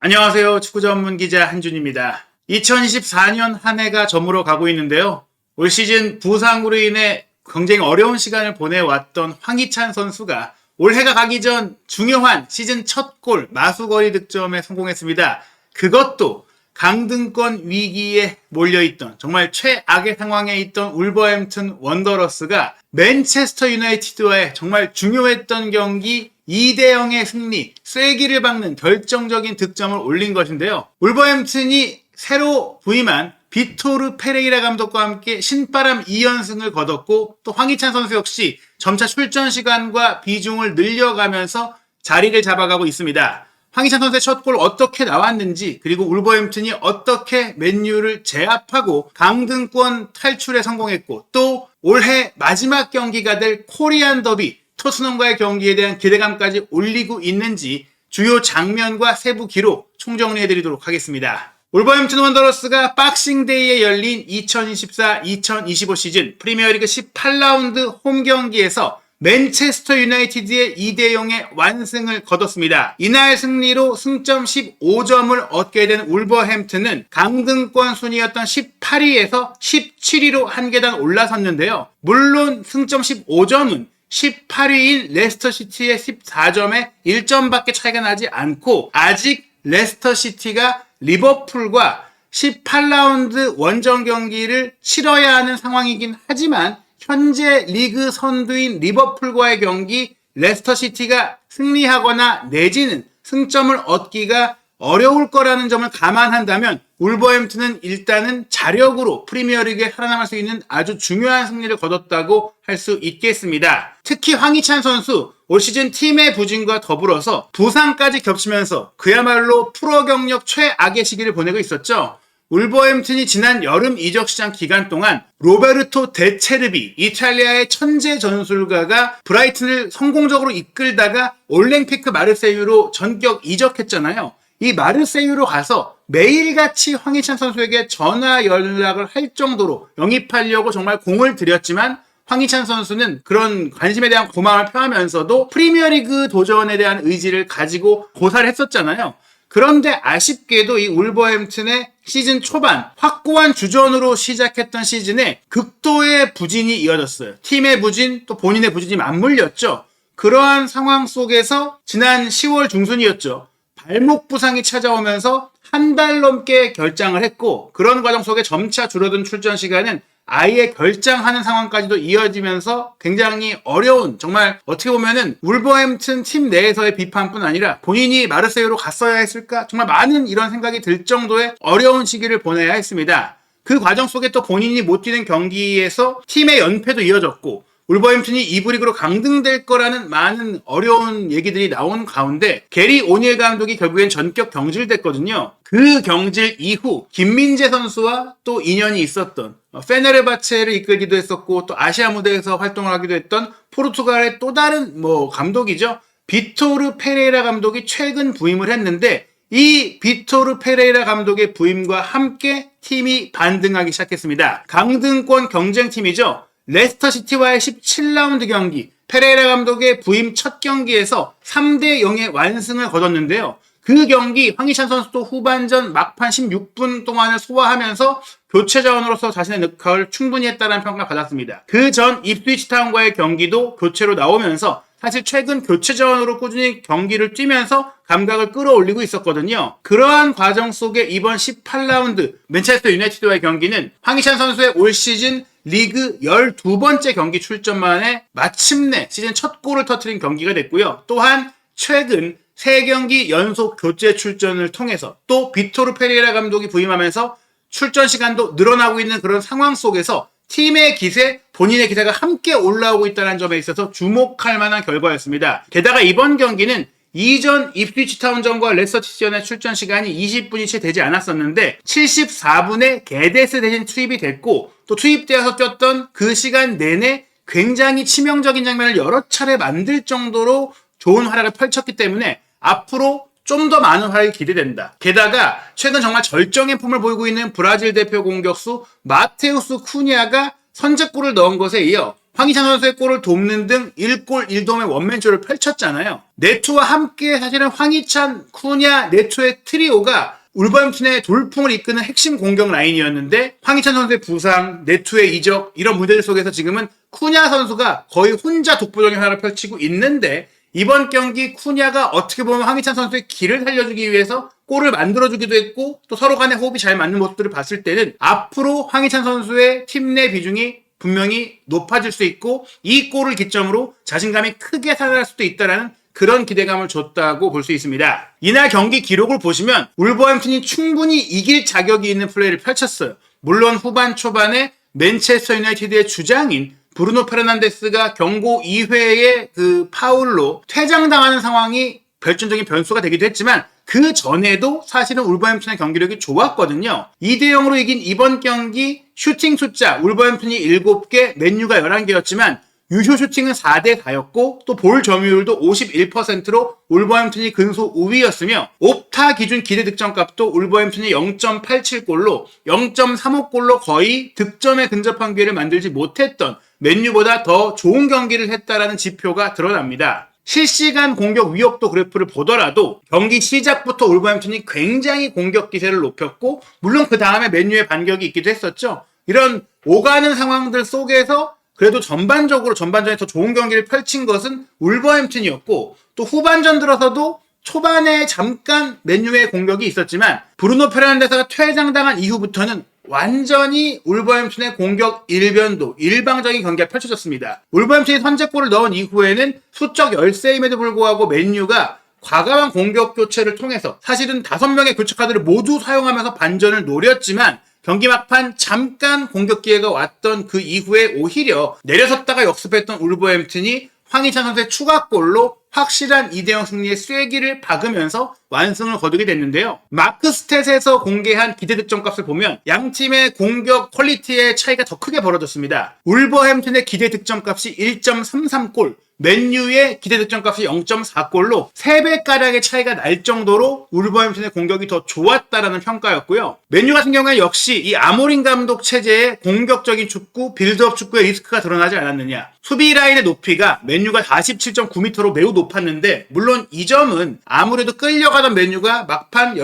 안녕하세요. 축구 전문 기자 한준입니다. 2024년 한 해가 저물어 가고 있는데요. 올 시즌 부상으로 인해 굉장히 어려운 시간을 보내왔던 황희찬 선수가 올해가 가기 전 중요한 시즌 첫 골 마수거리 득점에 성공했습니다. 그것도 강등권 위기에 몰려있던 정말 최악의 상황에 있던 울버햄튼 원더러스가 맨체스터 유나이티드와의 정말 중요했던 경기 2대0의 승리, 쐐기를 박는 결정적인 득점을 올린 것인데요. 울버햄튼이 새로 부임한 비토르 페레이라 감독과 함께 신바람 2연승을 거뒀고 또 황희찬 선수 역시 점차 출전 시간과 비중을 늘려가면서 자리를 잡아가고 있습니다. 황희찬 선수의 첫 골 어떻게 나왔는지, 그리고 울버햄튼이 어떻게 맨유를 제압하고 강등권 탈출에 성공했고, 또 올해 마지막 경기가 될 코리안 더비 토트넘과의 경기에 대한 기대감까지 올리고 있는지 주요 장면과 세부 기록 총정리해드리도록 하겠습니다. 울버햄튼 원더러스가 박싱데이에 열린 2024-2025 시즌 프리미어리그 18라운드 홈 경기에서 맨체스터 유나이티드의 2대0의 완승을 거뒀습니다. 이날 승리로 승점 15점을 얻게 된 울버햄튼은 강등권 순위였던 18위에서 17위로 한 계단 올라섰는데요. 물론 승점 15점은 18위인 레스터시티의 14점에 1점밖에 차이가 나지 않고 아직 레스터시티가 리버풀과 18라운드 원정 경기를 치러야 하는 상황이긴 하지만 현재 리그 선두인 리버풀과의 경기 레스터시티가 승리하거나 내지는 승점을 얻기가 어려울 거라는 점을 감안한다면 울버햄튼은 일단은 자력으로 프리미어리그에 살아남을 수 있는 아주 중요한 승리를 거뒀다고 할 수 있겠습니다. 특히 황희찬 선수 올 시즌 팀의 부진과 더불어서 부상까지 겹치면서 그야말로 프로 경력 최악의 시기를 보내고 있었죠. 울버햄튼이 지난 여름 이적 시장 기간 동안 로베르토 데체르비, 이탈리아의 천재 전술가가 브라이튼을 성공적으로 이끌다가 올랭피크 마르세유로 전격 이적했잖아요. 이 마르세유로 가서 매일같이 황희찬 선수에게 전화 연락을 할 정도로 영입하려고 정말 공을 들였지만 황희찬 선수는 그런 관심에 대한 고마움을 표하면서도 프리미어리그 도전에 대한 의지를 가지고 고사를 했었잖아요. 그런데 아쉽게도 이 울버햄튼의 시즌 초반 확고한 주전으로 시작했던 시즌에 극도의 부진이 이어졌어요. 팀의 부진, 또 본인의 부진이 맞물렸죠. 그러한 상황 속에서 지난 10월 중순이었죠. 발목 부상이 찾아오면서 한 달 넘게 결장을 했고, 그런 과정 속에 점차 줄어든 출전 시간은 아예 결장하는 상황까지도 이어지면서 굉장히 어려운, 정말 어떻게 보면은 울버햄튼 팀 내에서의 비판뿐 아니라 본인이 마르세유로 갔어야 했을까? 정말 많은 이런 생각이 들 정도의 어려운 시기를 보내야 했습니다. 그 과정 속에 또 본인이 못 뛰는 경기에서 팀의 연패도 이어졌고, 울버햄튼이 2부 리그로 강등될 거라는 많은 어려운 얘기들이 나온 가운데 게리 오닐 감독이 결국엔 전격 경질됐거든요. 그 경질 이후 김민재 선수와 또 인연이 있었던 페네르바체를 이끌기도 했었고 또 아시아 무대에서 활동을 하기도 했던 포르투갈의 또 다른 감독이죠. 비토르 페레이라 감독이 최근 부임을 했는데 이 비토르 페레이라 감독의 부임과 함께 팀이 반등하기 시작했습니다. 강등권 경쟁팀이죠. 레스터시티와의 17라운드 경기, 페레이라 감독의 부임 첫 경기에서 3대0의 완승을 거뒀는데요. 그 경기 황희찬 선수도 후반전 막판 16분 동안을 소화하면서 교체 자원으로서 자신의 역할을 충분히 했다는 평가를 받았습니다. 그 전 입스위치 타운과의 경기도 교체로 나오면서 사실 최근 교체 자원으로 꾸준히 경기를 뛰면서 감각을 끌어올리고 있었거든요. 그러한 과정 속에 이번 18라운드 맨체스터 유나이티드와의 경기는 황희찬 선수의 올 시즌 리그 12번째 경기 출전만에 마침내 시즌 첫 골을 터뜨린 경기가 됐고요. 또한 최근 3경기 연속 교체 출전을 통해서 또 비토르 페레이라 감독이 부임하면서 출전 시간도 늘어나고 있는 그런 상황 속에서 팀의 기세, 본인의 기세가 함께 올라오고 있다는 점에 있어서 주목할 만한 결과였습니다. 게다가 이번 경기는 이전 입스위치 타운전과 레스터시티전의 출전 시간이 20분이 채 되지 않았었는데 74분에 게데스 대신 투입이 됐고 또 투입되어서 뛰었던 그 시간 내내 굉장히 치명적인 장면을 여러 차례 만들 정도로 좋은 활약을 펼쳤기 때문에 앞으로 좀 더 많은 활약이 기대된다. 게다가 최근 정말 절정의 폼을 보이고 있는 브라질 대표 공격수 마테우스 쿠니아가 선제골을 넣은 것에 이어 황희찬 선수의 골을 돕는 등 1골 1도움의 원맨쇼를 펼쳤잖아요. 네토와 함께 사실은 황희찬, 쿠냐, 네토의 트리오가 울버햄튼의 돌풍을 이끄는 핵심 공격 라인이었는데 황희찬 선수의 부상, 네토의 이적 이런 문제들 속에서 지금은 쿠냐 선수가 거의 혼자 독보적인 활약을 펼치고 있는데 이번 경기 쿠냐가 어떻게 보면 황희찬 선수의 길을 살려주기 위해서 골을 만들어주기도 했고 또 서로 간의 호흡이 잘 맞는 모습들을 봤을 때는 앞으로 황희찬 선수의 팀 내 비중이 분명히 높아질 수 있고 이 골을 기점으로 자신감이 크게 살아날 수도 있다는 그런 기대감을 줬다고 볼 수 있습니다. 이날 경기 기록을 보시면 울버햄튼이 충분히 이길 자격이 있는 플레이를 펼쳤어요. 물론 후반 초반에 맨체스터 유나이티드의 주장인 브루노 페르난데스가 경고 2회의 그 파울로 퇴장당하는 상황이 결정적인 변수가 되기도 했지만 그 전에도 사실은 울버햄튼의 경기력이 좋았거든요. 2대0으로 이긴 이번 경기 슈팅 숫자 울버햄튼이 7개, 맨유가 11개였지만 유효 슈팅은 4대4였고 또 볼 점유율도 51%로 울버햄튼이 근소 우위였으며 옵타 기준 기대 득점값도 울버햄튼이 0.87골로 0.35골로 거의 득점에 근접한 기회를 만들지 못했던 맨유보다 더 좋은 경기를 했다라는 지표가 드러납니다. 실시간 공격 위협도 그래프를 보더라도 경기 시작부터 울버햄튼이 굉장히 공격 기세를 높였고 물론 그 다음에 맨유의 반격이 있기도 했었죠. 이런 오가는 상황들 속에서 그래도 전반전에 더 좋은 경기를 펼친 것은 울버햄튼이었고 또 후반전 들어서도 초반에 잠깐 맨유의 공격이 있었지만 브루노 페르난데스가 퇴장당한 이후부터는 완전히 울버햄튼의 공격 일방적인 경기가 펼쳐졌습니다. 울버햄튼이 선제골을 넣은 이후에는 수적 열세임에도 불구하고 맨유가 과감한 공격 교체를 통해서 사실은 5명의 교체 카드를 모두 사용하면서 반전을 노렸지만 경기 막판 잠깐 공격 기회가 왔던 그 이후에 오히려 내려섰다가 역습했던 울버햄튼이 황희찬 선수의 추가골로 확실한 2대0 승리의 쐐기를 박으면서 완승을 거두게 됐는데요. 마크 스탯에서 공개한 기대 득점값을 보면 양 팀의 공격 퀄리티의 차이가 더 크게 벌어졌습니다. 울버햄튼의 기대 득점값이 1.33골, 맨유의 기대 득점값이 0.4골로 3배가량의 차이가 날 정도로 울버햄튼의 공격이 더 좋았다라는 평가였고요. 맨유 같은 경우에 역시 이 아모린 감독 체제의 공격적인 축구, 빌드업 축구의 리스크가 드러나지 않았느냐. 수비 라인의 높이가 맨유가 47.9m로 매우 높았는데 물론 이 점은 아무래도 끌려가던 맨유가 막판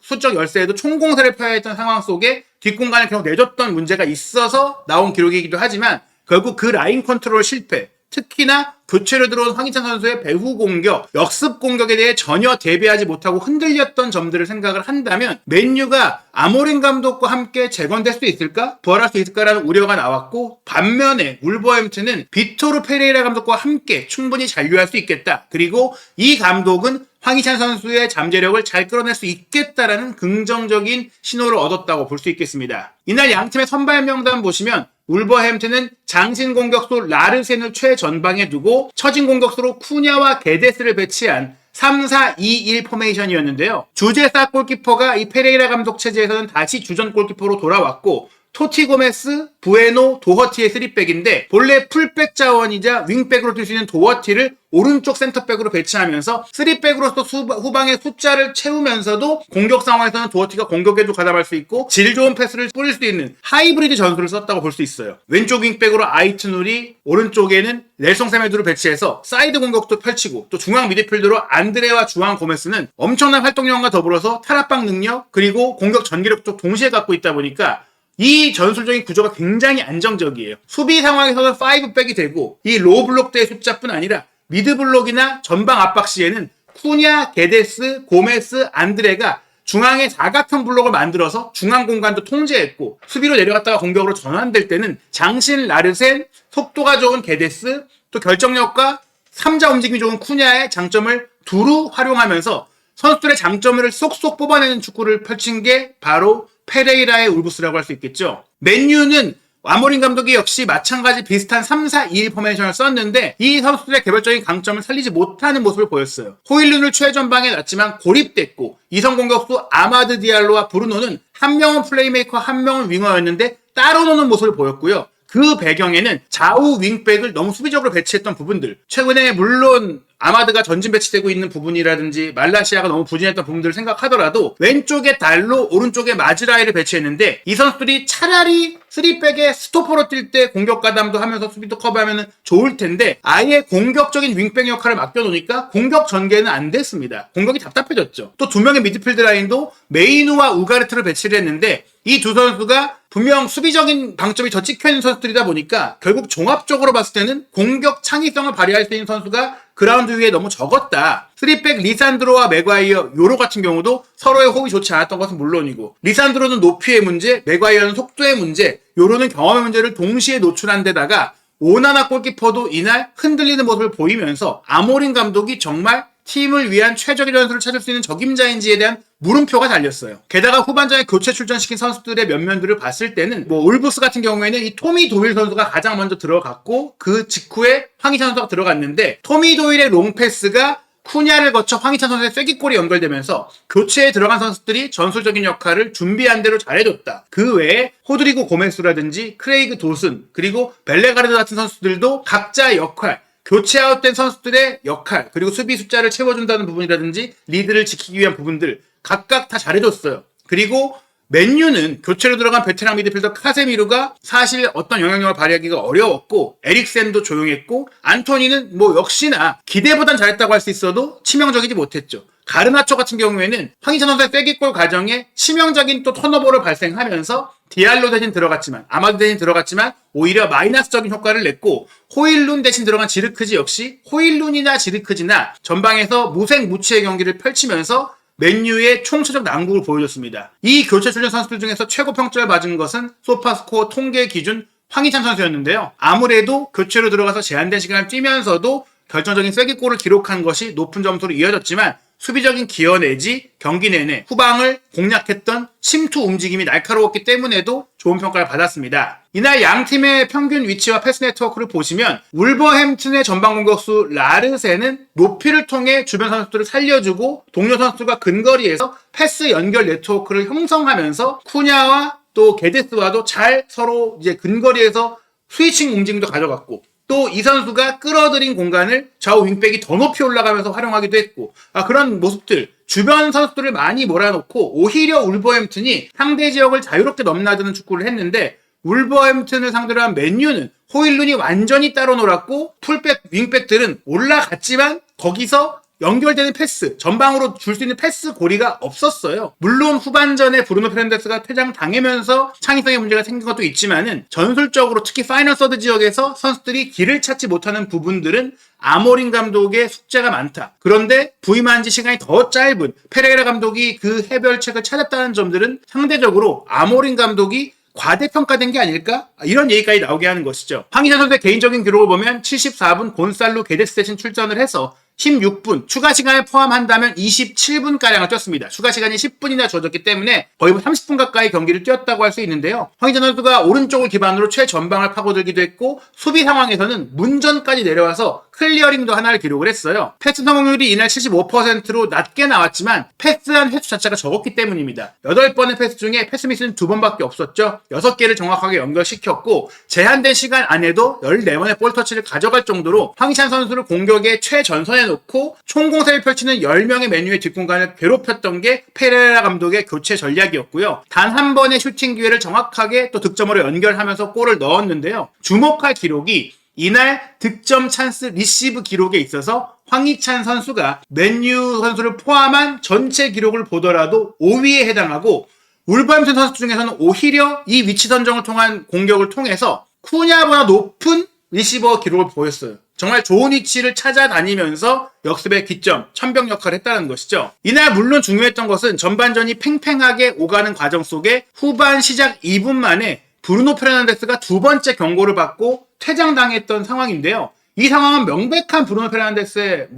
수적 열세에도 총공세를 펴야 했던 상황 속에 뒷공간을 계속 내줬던 문제가 있어서 나온 기록이기도 하지만 결국 그 라인 컨트롤 실패, 특히나 교체로 들어온 황희찬 선수의 배후 공격, 역습 공격에 대해 전혀 대비하지 못하고 흔들렸던 점들을 생각을 한다면 맨유가 아모린 감독과 함께 재건될 수 있을까? 부활할 수 있을까라는 우려가 나왔고 반면에 울버햄튼은 비토르 페레이라 감독과 함께 충분히 잔류할 수 있겠다. 그리고 이 감독은 황희찬 선수의 잠재력을 잘 끌어낼 수 있겠다라는 긍정적인 신호를 얻었다고 볼 수 있겠습니다. 이날 양팀의 선발 명단 보시면 울버햄튼은 장신 공격수 라르센을 최전방에 두고 처진 공격수로 쿠냐와 게데스를 배치한 3-4-2-1 포메이션이었는데요. 주제사 골키퍼가 이 페레이라 감독 체제에서는 다시 주전 골키퍼로 돌아왔고 토티 고메스, 부에노, 도허티의 3백인데 본래 풀백 자원이자 윙백으로 뛸 수 있는 도허티를 오른쪽 센터백으로 배치하면서 3백으로서 후방의 숫자를 채우면서도 공격 상황에서는 도허티가 공격에도 가담할 수 있고 질 좋은 패스를 뿌릴 수 있는 하이브리드 전술을 썼다고 볼 수 있어요. 왼쪽 윙백으로 아이트누리, 오른쪽에는 넬송 세메두를 배치해서 사이드 공격도 펼치고 또 중앙 미드필더로 안드레와 주앙 고메스는 엄청난 활동량과 더불어서 탈압박 능력 그리고 공격 전개력도 동시에 갖고 있다 보니까 이 전술적인 구조가 굉장히 안정적이에요. 수비 상황에서는 5백이 되고 이 로우 블록대의 숫자뿐 아니라 미드 블록이나 전방 압박 시에는 쿠냐, 게데스, 고메스, 안드레가 중앙에 사각형 블록을 만들어서 중앙 공간도 통제했고 수비로 내려갔다가 공격으로 전환될 때는 장신, 라르센, 속도가 좋은 게데스, 또 결정력과 3자 움직임이 좋은 쿠냐의 장점을 두루 활용하면서 선수들의 장점을 쏙쏙 뽑아내는 축구를 펼친 게 바로 페레이라의 울브스라고 할 수 있겠죠. 맨유는 아모린 감독이 역시 마찬가지 비슷한 3-4-2-1 포메이션을 썼는데 이 선수들의 개별적인 강점을 살리지 못하는 모습을 보였어요. 호일룬을 최전방에 놨지만 고립됐고 이성 공격수 아마드 디알로와 브루노는 한 명은 플레이메이커 한 명은 윙어였는데 따로 노는 모습을 보였고요. 그 배경에는 좌우 윙백을 너무 수비적으로 배치했던 부분들 최근에 물론 아마드가 전진 배치되고 있는 부분이라든지 말라시아가 너무 부진했던 부분들을 생각하더라도 왼쪽에 달로 오른쪽에 마즈라이를 배치했는데 이 선수들이 차라리 3백에 스토퍼로 뛸 때 공격 가담도 하면서 수비도 커버하면 좋을 텐데 아예 공격적인 윙백 역할을 맡겨놓으니까 공격 전개는 안 됐습니다. 공격이 답답해졌죠. 또 두 명의 미드필드 라인도 메이누와 우가르트를 배치를 했는데 이 두 선수가 분명 수비적인 방점이 더 찍혀있는 선수들이다 보니까 결국 종합적으로 봤을 때는 공격 창의성을 발휘할 수 있는 선수가 그라운드 위에 너무 적었다. 3백 리산드로와 맥과이어 요로 같은 경우도 서로의 호흡이 좋지 않았던 것은 물론이고 리산드로는 높이의 문제, 맥과이어는 속도의 문제, 요로는 경험의 문제를 동시에 노출한 데다가 오나나 골키퍼도 이날 흔들리는 모습을 보이면서 아모린 감독이 정말 팀을 위한 최적의 전술을 찾을 수 있는 적임자인지에 대한 물음표가 달렸어요. 게다가 후반전에 교체 출전시킨 선수들의 면면들을 봤을 때는 울브스 같은 경우에는 이 토미 도일 선수가 가장 먼저 들어갔고 그 직후에 황희찬 선수가 들어갔는데 토미 도일의 롱패스가 쿠냐를 거쳐 황희찬 선수의 쐐기골이 연결되면서 교체에 들어간 선수들이 전술적인 역할을 준비한 대로 잘해줬다. 그 외에 호드리고 고메스라든지 크레이그 도슨 그리고 벨레가르드 같은 선수들도 각자의 역할 교체 아웃된 선수들의 역할 그리고 수비 숫자를 채워준다는 부분이라든지 리드를 지키기 위한 부분들 각각 다 잘해줬어요. 그리고 맨유는 교체로 들어간 베테랑 미드필더 카세미루가 사실 어떤 영향력을 발휘하기가 어려웠고 에릭센도 조용했고 안토니는 역시나 기대보단 잘했다고 할 수 있어도 치명적이지 못했죠. 가르나초 같은 경우에는 황희찬 선수의 쐐기골 과정에 치명적인 또 턴오버를 발생하면서 디알로 대신 들어갔지만 아마드 대신 들어갔지만 오히려 마이너스적인 효과를 냈고 호일룬 대신 들어간 지르크지 역시 호일룬이나 지르크지나 전방에서 무색무취의 경기를 펼치면서 맨유의 총체적 난국을 보여줬습니다. 이 교체 출전 선수들 중에서 최고 평점을 받은 것은 소파스코어 통계 기준 황희찬 선수였는데요. 아무래도 교체로 들어가서 제한된 시간을 뛰면서도 결정적인 쐐기골을 기록한 것이 높은 점수로 이어졌지만 수비적인 기여 내지 경기 내내 후방을 공략했던 침투 움직임이 날카로웠기 때문에도 좋은 평가를 받았습니다. 이날 양 팀의 평균 위치와 패스 네트워크를 보시면 울버햄튼의 전방 공격수 라르세는 높이를 통해 주변 선수들을 살려주고 동료 선수가 근거리에서 패스 연결 네트워크를 형성하면서 쿠냐와 또 게데스와도 잘 서로 이제 근거리에서 스위칭 움직임도 가져갔고 또 이 선수가 끌어들인 공간을 좌우 윙백이 더 높이 올라가면서 활용하기도 했고 그런 모습들 주변 선수들을 많이 몰아놓고 오히려 울버햄튼이 상대 지역을 자유롭게 넘나드는 축구를 했는데 울버햄튼을 상대로 한 맨유는 호일룬이 완전히 따로 놀았고 풀백, 윙백들은 올라갔지만 거기서 연결되는 패스, 전방으로 줄 수 있는 패스 고리가 없었어요. 물론 후반전에 브루노 페르난데스가 퇴장당하면서 창의성의 문제가 생긴 것도 있지만은 전술적으로 특히 파이널 서드 지역에서 선수들이 길을 찾지 못하는 부분들은 아모린 감독의 숙제가 많다. 그런데 부임한 지 시간이 더 짧은 페레이라 감독이 그 해결책을 찾았다는 점들은 상대적으로 아모린 감독이 과대평가된 게 아닐까? 이런 얘기까지 나오게 하는 것이죠. 황희찬 선수의 개인적인 기록을 보면 74분 곤살로 게데스 대신 출전을 해서 16분, 추가 시간을 포함한다면 27분가량을 뛰었습니다. 추가 시간이 10분이나 주어졌기 때문에 거의 30분 가까이 경기를 뛰었다고 할 수 있는데요. 황희찬 선수가 오른쪽을 기반으로 최전방을 파고들기도 했고 수비 상황에서는 문전까지 내려와서 클리어링도 하나를 기록을 했어요. 패스 성공률이 이날 75%로 낮게 나왔지만 패스한 횟수 자체가 적었기 때문입니다. 8번의 패스 중에 패스 미스는 2번밖에 없었죠. 6개를 정확하게 연결시켰고 제한된 시간 안에도 14번의 볼터치를 가져갈 정도로 황희찬 선수를 공격의 최전선에 놓고 총공세를 펼치는 10명의 맨유의 뒷공간을 괴롭혔던 게 페레라 감독의 교체 전략이었고요. 단 한 번의 슈팅 기회를 정확하게 또 득점으로 연결하면서 골을 넣었는데요. 주목할 기록이 이날 득점 찬스 리시브 기록에 있어서 황희찬 선수가 맨유 선수를 포함한 전체 기록을 보더라도 5위에 해당하고 울버햄튼 선수 중에서는 오히려 이 위치 선정을 통한 공격을 통해서 쿠냐보다 높은 리시버 기록을 보였어요. 정말 좋은 위치를 찾아다니면서 역습의 기점, 천병 역할을 했다는 것이죠. 이날 물론 중요했던 것은 전반전이 팽팽하게 오가는 과정 속에 후반 시작 2분 만에 브루노 페르난데스가 두 번째 경고를 받고 퇴장당했던 상황인데요. 이 상황은 명백한 브루노 페르난데스의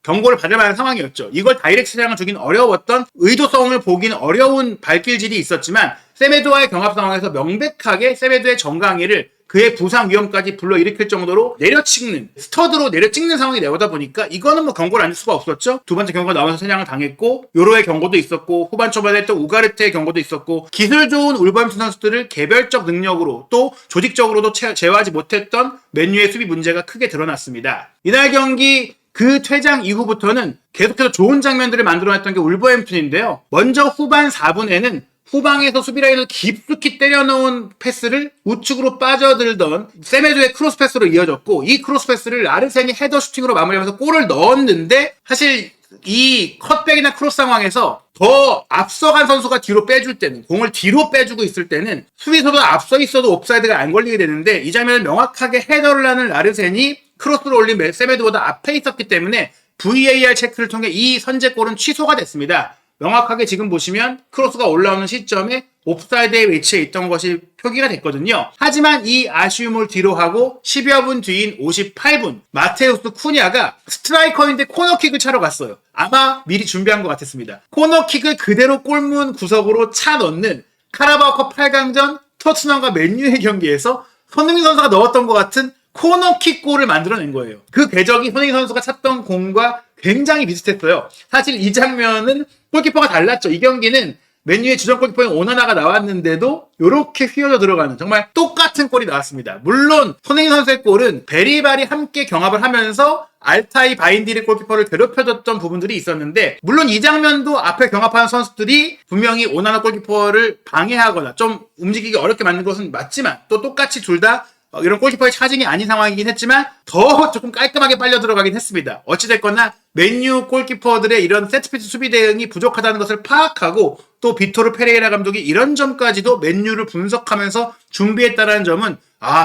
경고를 받을 만한 상황이었죠. 이걸 다이렉트 퇴장을 주긴 어려웠던 의도성을 보긴 어려운 발길질이 있었지만 세메도와의 경합 상황에서 명백하게 세메도의 정강이를 그의 부상 위험까지 불러일으킬 정도로 내려찍는 스터드로 내려찍는 상황이 나오다 보니까 이거는 경고를 안 줄 수가 없었죠. 두 번째 경고가 나와서 퇴장을 당했고 요로의 경고도 있었고 후반 초반에 또 우가르트의 경고도 있었고 기술 좋은 울버햄튼 선수들을 개별적 능력으로 또 조직적으로도 제어하지 못했던 맨유의 수비 문제가 크게 드러났습니다. 이날 경기 그 퇴장 이후부터는 계속해서 좋은 장면들을 만들어냈던 게 울버햄튼인데요. 먼저 후반 4분에는 후방에서 수비라인을 깊숙이 때려놓은 패스를 우측으로 빠져들던 세메도의 크로스 패스로 이어졌고, 이 크로스 패스를 라르센이 헤더 슈팅으로 마무리하면서 골을 넣었는데, 사실 이 컷백이나 크로스 상황에서 더 앞서간 선수가 뒤로 빼줄 때는, 공을 뒤로 빼주고 있을 때는 수비수도 앞서 있어도 옵사이드가 안 걸리게 되는데, 이 장면을 명확하게 헤더를 하는 라르센이 크로스를 올린 세메도보다 앞에 있었기 때문에 VAR 체크를 통해 이 선제골은 취소가 됐습니다. 명확하게 지금 보시면 크로스가 올라오는 시점에 옵사이드의 위치에 있던 것이 표기가 됐거든요. 하지만 이 아쉬움을 뒤로하고 10여 분 뒤인 58분, 마테우스 쿠냐가 스트라이커인데 코너킥을 차러 갔어요. 아마 미리 준비한 것 같았습니다. 코너킥을 그대로 골문 구석으로 차 넣는 카라바오컵 8강전 토트넘과 맨유의 경기에서 손흥민 선수가 넣었던 것 같은 코너킥 골을 만들어낸 거예요. 그 궤적이 손흥민 선수가 찼던 공과 굉장히 비슷했어요. 사실 이 장면은 골키퍼가 달랐죠. 이 경기는 맨유의 주전 골키퍼인 오나나가 나왔는데도 이렇게 휘어져 들어가는 정말 똑같은 골이 나왔습니다. 물론 손흥민 선수의 골은 베리발이 함께 경합을 하면서 알타이 바인디리 골키퍼를 괴롭혀줬던 부분들이 있었는데, 물론 이 장면도 앞에 경합하는 선수들이 분명히 오나나 골키퍼를 방해하거나 좀 움직이기 어렵게 만든 것은 맞지만, 또 똑같이 둘 다 이런 골키퍼의 차징이 아닌 상황이긴 했지만 더 조금 깔끔하게 빨려 들어가긴 했습니다. 어찌됐거나 맨유 골키퍼들의 이런 세트피스 수비 대응이 부족하다는 것을 파악하고, 또 비토르 페레이라 감독이 이런 점까지도 맨유를 분석하면서 준비했다는 점은,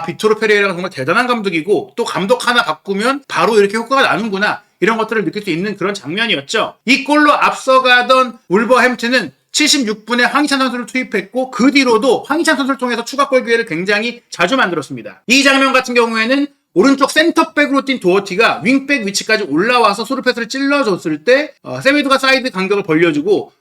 비토르 페레이라가 정말 대단한 감독이고, 또 감독 하나 바꾸면 바로 이렇게 효과가 나는구나, 이런 것들을 느낄 수 있는 그런 장면이었죠. 이 골로 앞서가던 울버햄튼은 76분에 황희찬 선수를 투입했고, 그 뒤로도 황희찬 선수를 통해서 추가골 기회를 굉장히 자주 만들었습니다. 이 장면 같은 경우에는 오른쪽 센터백으로 뛴 도어티가 윙백 위치까지 올라와서 수루패스를 찔러줬을 때 세메도가 사이드 간격을 벌려주고,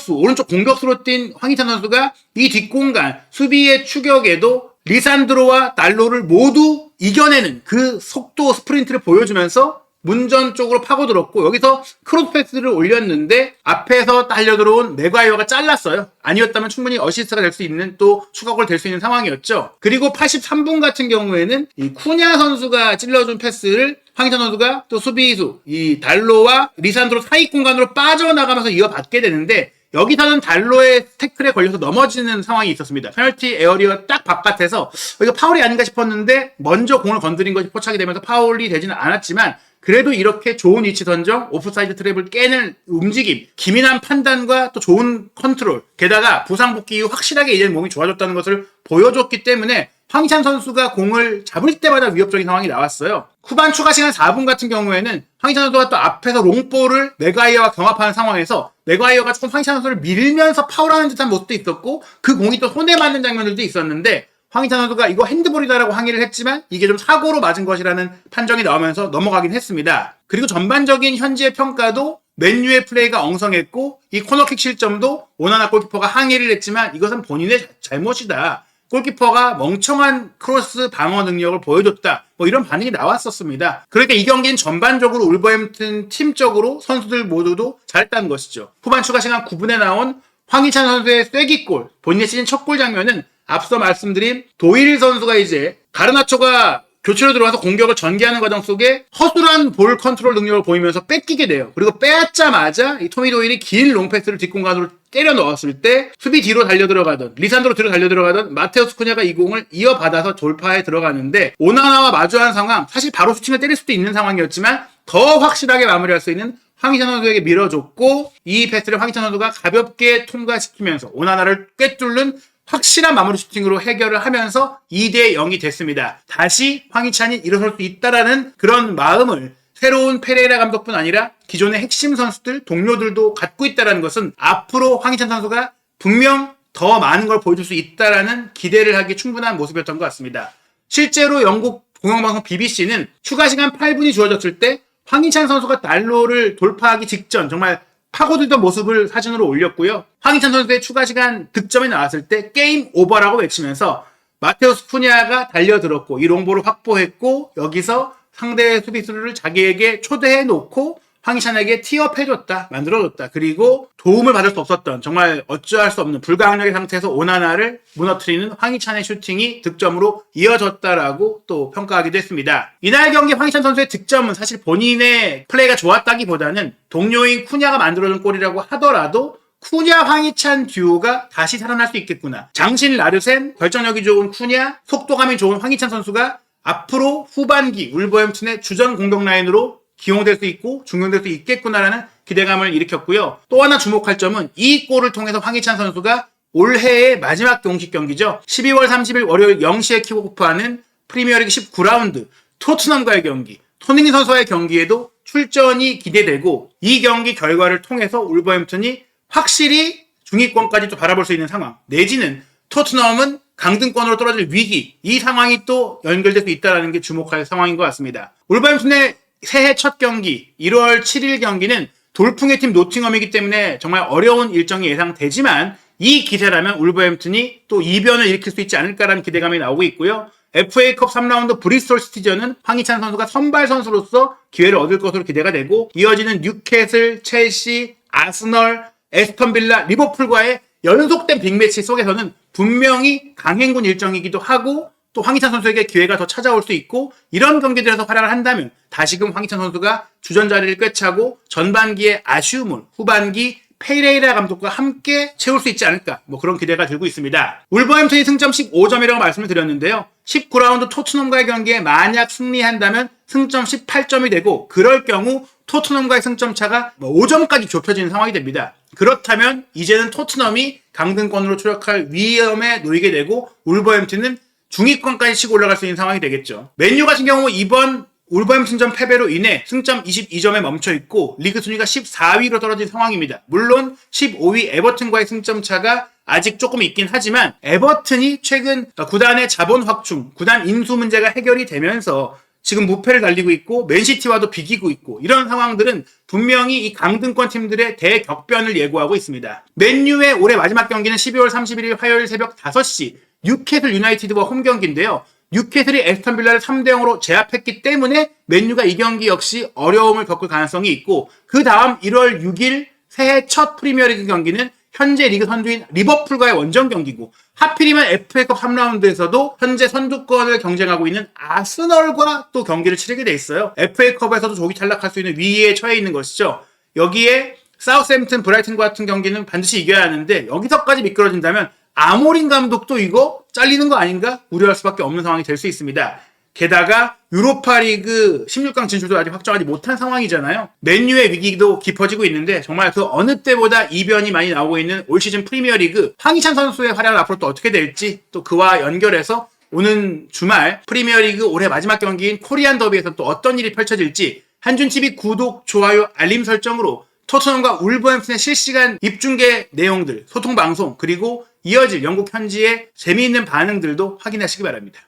오른쪽 공격수로 뛴 황희찬 선수가 이 뒷공간 수비의 추격에도 리산드로와 달로를 모두 이겨내는 그 속도 스프린트를 보여주면서 문전 쪽으로 파고들었고, 여기서 크로스 패스를 올렸는데 앞에서 달려들어온 맥과이어가 잘랐어요. 아니었다면 충분히 어시스트가 될 수 있는, 또 추가골 될 수 있는 상황이었죠. 그리고 83분 같은 경우에는 이 쿠냐 선수가 찔러준 패스를 황희찬 선수가 또 수비수 이 달로와 리산드로 사이 공간으로 빠져나가면서 이어받게 되는데, 여기서는 달로의 태클에 걸려서 넘어지는 상황이 있었습니다. 페널티 에어리어 딱 바깥에서 이거 파울이 아닌가 싶었는데 먼저 공을 건드린 것이 포착이 되면서 파울이 되지는 않았지만, 그래도 이렇게 좋은 위치 선정, 오프사이드 트랩을 깨는 움직임, 기민한 판단과 또 좋은 컨트롤, 게다가 부상 복귀 이후 확실하게 이제 몸이 좋아졌다는 것을 보여줬기 때문에 황희찬 선수가 공을 잡을 때마다 위협적인 상황이 나왔어요. 후반 추가 시간 4분 같은 경우에는 황희찬 선수가 또 앞에서 롱볼을 맥과이어와 경합하는 상황에서 맥과이어가 조금 황희찬 선수를 밀면서 파울하는 듯한 모습도 있었고, 그 공이 또 손에 맞는 장면들도 있었는데, 황희찬 선수가 이거 핸드볼이다라고 항의를 했지만 이게 좀 사고로 맞은 것이라는 판정이 나오면서 넘어가긴 했습니다. 그리고 전반적인 현지의 평가도 맨유의 플레이가 엉성했고, 이 코너킥 실점도 오나나 골키퍼가 항의를 했지만 이것은 본인의 잘못이다, 골키퍼가 멍청한 크로스 방어 능력을 보여줬다, 이런 반응이 나왔었습니다. 그러니까 이 경기는 전반적으로 울버햄튼 팀적으로 선수들 모두도 잘했다는 것이죠. 후반 추가 시간 9분에 나온 황희찬 선수의 쐐기골, 본인의 시즌 첫 골 장면은 앞서 말씀드린 도일 선수가 이제 가르나초가 교체로 들어와서 공격을 전개하는 과정 속에 허술한 볼 컨트롤 능력을 보이면서 뺏기게 돼요. 그리고 빼앗자마자 이 토미 도일이 긴 롱패스를 뒷공간으로 때려 넣었을 때 수비 뒤로 달려들어가던, 리산드로 뒤로 달려들어가던 마테우스 쿠냐가 이 공을 이어받아서 돌파에 들어가는데, 오나나와 마주한 상황, 사실 바로 슈팅을 때릴 수도 있는 상황이었지만 더 확실하게 마무리할 수 있는 황희찬 선수에게 밀어줬고, 이 패스를 황희찬 선수가 가볍게 통과시키면서 오나나를 꿰뚫는 확실한 마무리 슈팅으로 해결을 하면서 2대 0이 됐습니다. 다시 황희찬이 일어설 수 있다라는 그런 마음을 새로운 페레이라 감독뿐 아니라 기존의 핵심 선수들, 동료들도 갖고 있다는 것은 앞으로 황희찬 선수가 분명 더 많은 걸 보여줄 수 있다라는 기대를 하기 충분한 모습이었던 것 같습니다. 실제로 영국 공영방송 BBC는 추가 시간 8분이 주어졌을 때 황희찬 선수가 달로를 돌파하기 직전 정말 파고들던 모습을 사진으로 올렸고요. 황희찬 선수의 추가 시간 득점이 나왔을 때 게임 오버라고 외치면서 마테우스 쿠냐가 달려들었고 이 롱볼을 확보했고, 여기서 상대 수비수를 자기에게 초대해 놓고 황희찬에게 티업해줬다, 만들어줬다. 그리고 도움을 받을 수 없었던 정말 어찌할 수 없는 불가항력의 상태에서 오나나를 무너뜨리는 황희찬의 슈팅이 득점으로 이어졌다라고 또 평가하기도 했습니다. 이날 경기 황희찬 선수의 득점은 사실 본인의 플레이가 좋았다기보다는 동료인 쿠냐가 만들어준 골이라고 하더라도 쿠냐 황희찬 듀오가 다시 살아날 수 있겠구나. 장신 라르센, 결정력이 좋은 쿠냐, 속도감이 좋은 황희찬 선수가 앞으로 후반기 울버햄튼의 주전 공격 라인으로 기용될 수 있고 중용될 수 있겠구나라는 기대감을 일으켰고요. 또 하나 주목할 점은 이 골을 통해서 황희찬 선수가 올해의 마지막 공식 경기죠. 12월 30일 월요일 0시에 킥오프하는 프리미어리그 19라운드 토트넘과의 경기, 손흥민 선수와의 경기에도 출전이 기대되고 이 경기 결과를 통해서 울버햄튼이 확실히 중위권까지 또 바라볼 수 있는 상황, 내지는 토트넘은 강등권으로 떨어질 위기, 이 상황이 또 연결될 수 있다는 게 주목할 상황인 것 같습니다. 울버햄튼의 새해 첫 경기 1월 7일 경기는 돌풍의 팀 노팅엄이기 때문에 정말 어려운 일정이 예상되지만 이 기세라면 울버햄튼이 또 이변을 일으킬 수 있지 않을까라는 기대감이 나오고 있고요. FA컵 3라운드 브리스톨 시티전은 황희찬 선수가 선발 선수로서 기회를 얻을 것으로 기대가 되고 이어지는 뉴캐슬, 첼시, 아스널, 에스턴 빌라, 리버풀과의 연속된 빅매치 속에서는 분명히 강행군 일정이기도 하고 또 황희찬 선수에게 기회가 더 찾아올 수 있고 이런 경기들에서 활약을 한다면 다시금 황희찬 선수가 주전 자리를 꿰차고 전반기의 아쉬움을 후반기 페이레이라 감독과 함께 채울 수 있지 않을까 그런 기대가 들고 있습니다. 울버햄튼이 승점 15점이라고 말씀을 드렸는데요. 19라운드 토트넘과의 경기에 만약 승리한다면 승점 18점이 되고 그럴 경우 토트넘과의 승점 차가 5점까지 좁혀지는 상황이 됩니다. 그렇다면 이제는 토트넘이 강등권으로 추락할 위험에 놓이게 되고 울버햄튼은 중위권까지 치고 올라갈 수 있는 상황이 되겠죠. 맨유 같은 경우 이번 울버햄튼전 패배로 인해 승점 22점에 멈춰있고 리그 순위가 14위로 떨어진 상황입니다. 물론 15위 에버튼과의 승점 차가 아직 조금 있긴 하지만 에버튼이 최근 구단의 자본 확충, 구단 인수 문제가 해결이 되면서 지금 무패를 달리고 있고 맨시티와도 비기고 있고 이런 상황들은 분명히 이 강등권 팀들의 대격변을 예고하고 있습니다. 맨유의 올해 마지막 경기는 12월 31일 화요일 새벽 5시 뉴캐슬 유나이티드와 홈 경기인데요. 뉴캐슬이 에스턴 빌라를 3대0으로 제압했기 때문에 맨유가 이 경기 역시 어려움을 겪을 가능성이 있고 그 다음 1월 6일 새해 첫 프리미어리그 경기는 현재 리그 선두인 리버풀과의 원정 경기고 하필이면 FA컵 3라운드에서도 현재 선두권을 경쟁하고 있는 아스널과 또 경기를 치르게 돼 있어요. FA컵에서도 조기 탈락할 수 있는 위기에 처해 있는 것이죠. 여기에 사우스햄튼 브라이튼과 같은 경기는 반드시 이겨야 하는데 여기서까지 미끄러진다면 아모린 감독도 이거 잘리는 거 아닌가 우려할 수밖에 없는 상황이 될 수 있습니다. 게다가 유로파리그 16강 진출도 아직 확정하지 못한 상황이잖아요. 맨유의 위기도 깊어지고 있는데 정말 그 어느 때보다 이변이 많이 나오고 있는 올 시즌 프리미어리그 황희찬 선수의 활약은 앞으로 또 어떻게 될지 또 그와 연결해서 오는 주말 프리미어리그 올해 마지막 경기인 코리안 더비에서 또 어떤 일이 펼쳐질지 한준TV 구독, 좋아요, 알림 설정으로 토트넘과 울버햄튼의 실시간 입중계 내용들, 소통방송 그리고 이어질 영국 현지의 재미있는 반응들도 확인하시기 바랍니다.